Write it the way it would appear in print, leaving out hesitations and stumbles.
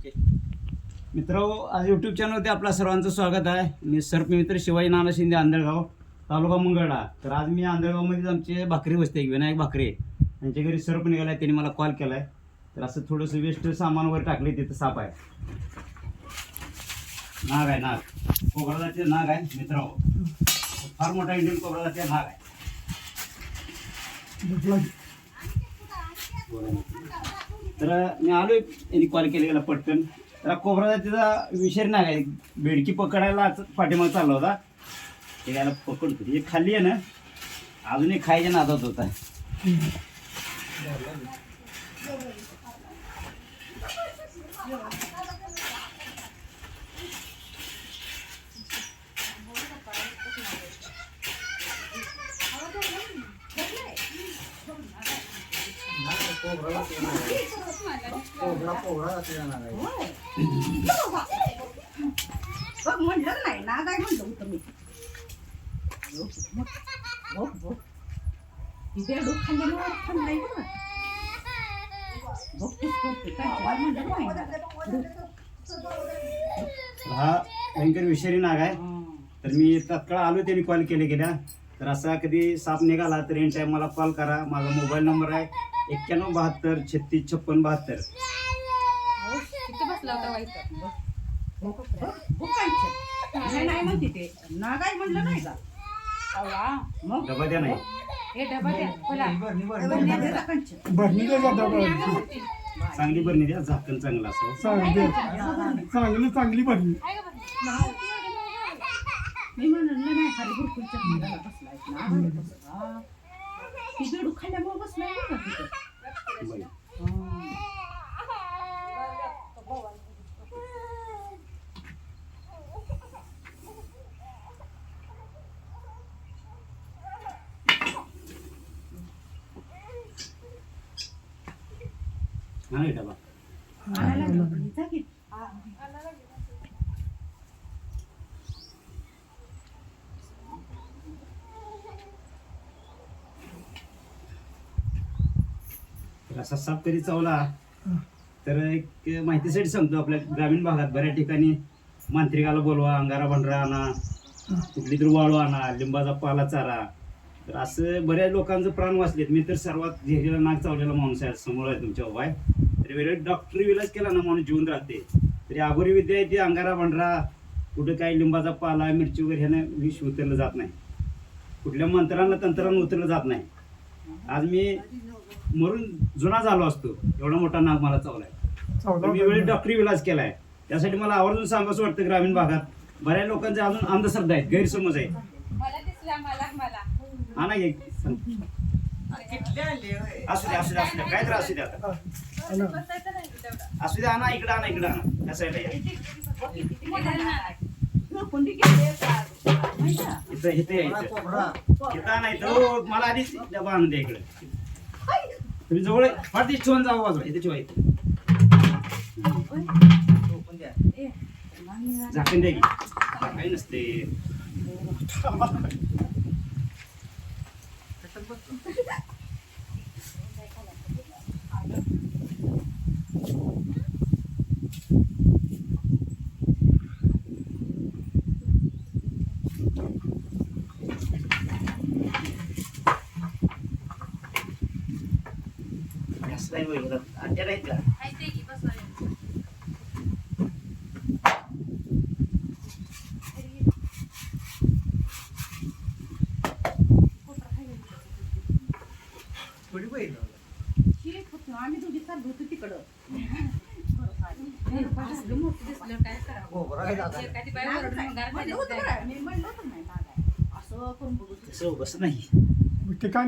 मित्रांनो, आज यूट्यूब चॅनलवरती आपल्या सर्वांचं स्वागत आहे. मी सर्पमित्र शिवाजी नाना शिंदे, आंधळगाव, तालुका मंगळवेढा. तर आज मी आंधळगावमध्येच आमचे भाकरी बसते, विनायक भाकरे यांच्या घरी सर्प निघाला. त्यांनी मला कॉल केला आहे. तर असं थोडंसं वेस्ट सामान वर टाकले, तिथं साप आहे, नाग आहे, नाग, कोबराचे नाग आहे. मित्रांनो, फार मोठा इंडियन कोबराचे नाग आहे. तर मी आलोय, यांनी कॉल केलेला पटकन. तर कोबरा तिचा विषय नाग आहे, बेडकी पकडायला पाठीमाग चालला होता. ते याला पकडतो, हे खाली आहे ना, अजून एक खायच्या नादात होता. म्हणलं नाही ना, काय म्हणलं होतं मी. हा भयंकर विषारी नाग आहे. तर मी तात्काळ आलो, त्यांनी कॉल गेल्या. तर असा कधी साप निघाला तर एन टाइम मला कॉल करा. माझा मोबाईल नंबर आहे 9172 36 56 72. नाही म्हणते ते ना, काय म्हणलं नाही का. मग डबा द्या नाही, चांगली बरणी द्या, झाकण चांगलं असं. चांगली भरली. मी म्हणलं नाही, हरी भरपूरच्या मुलाला बसलाय ना, ती बेडू खाल्ल्यामुळे बसलाय बघा तिथं. नाही डबा असा साप कधी चावला तर एक माहितीसाठी सांगतो. आपल्या ग्रामीण भागात बऱ्याच ठिकाणी मांत्रिकाला बोलवा, अंगारा भांडरा आणा, कुठली तरी वाळू आणा, लिंबाचा पाला चारा. तर असं बऱ्याच लोकांचं प्राण वाचलेत. मी तर सर्वात झेलेला नाग चावलेला माणूस आहे, समोर आहे तुमच्या उभा आहे. तर वेळेत डॉक्टरी इलाज केला ना, माणूस जीवन राहते. तरी अगोरी विद्या आहे ती अंगारा भांडरा, कुठं काही लिंबाचा पाला, मिरची वगैरे ह्यानं विष उतरलं जात नाही, कुठल्या मंत्रांना तंत्रांना उतरलं जात नाही. आज मी मरून जुना झालो असतो, एवढा मोठा नाग मला चावलाय. मी वेळेत डॉक्टरी इलाज केलाय. त्यासाठी मला आवर्जून सांगावं वाटतं, ग्रामीण भागात बऱ्याच लोकांचे अजून अंधश्रद्धा आहेत, गैरसमज आहे. हा ना, असू द्या असू द्या असू द्या, काय तर असू द्या, असू द्या. आणा इकडं, आणा इकडं, आणा त्या साईडला या. इथं इथं या, इथं आणा, इथं मला आधीच डबा आणून द्या इकडे. तुम्ही जवळ फार दिस ठेवून जावं बाजूला, इथे ठेवा. झाकण द्या की, काही नसते. आट्या नाहीत का? आम्ही दोघी चाललो होतो तिकडं. मी म्हणलं होतं नाही, असं करून बघू. तसं बस नाही. ते काय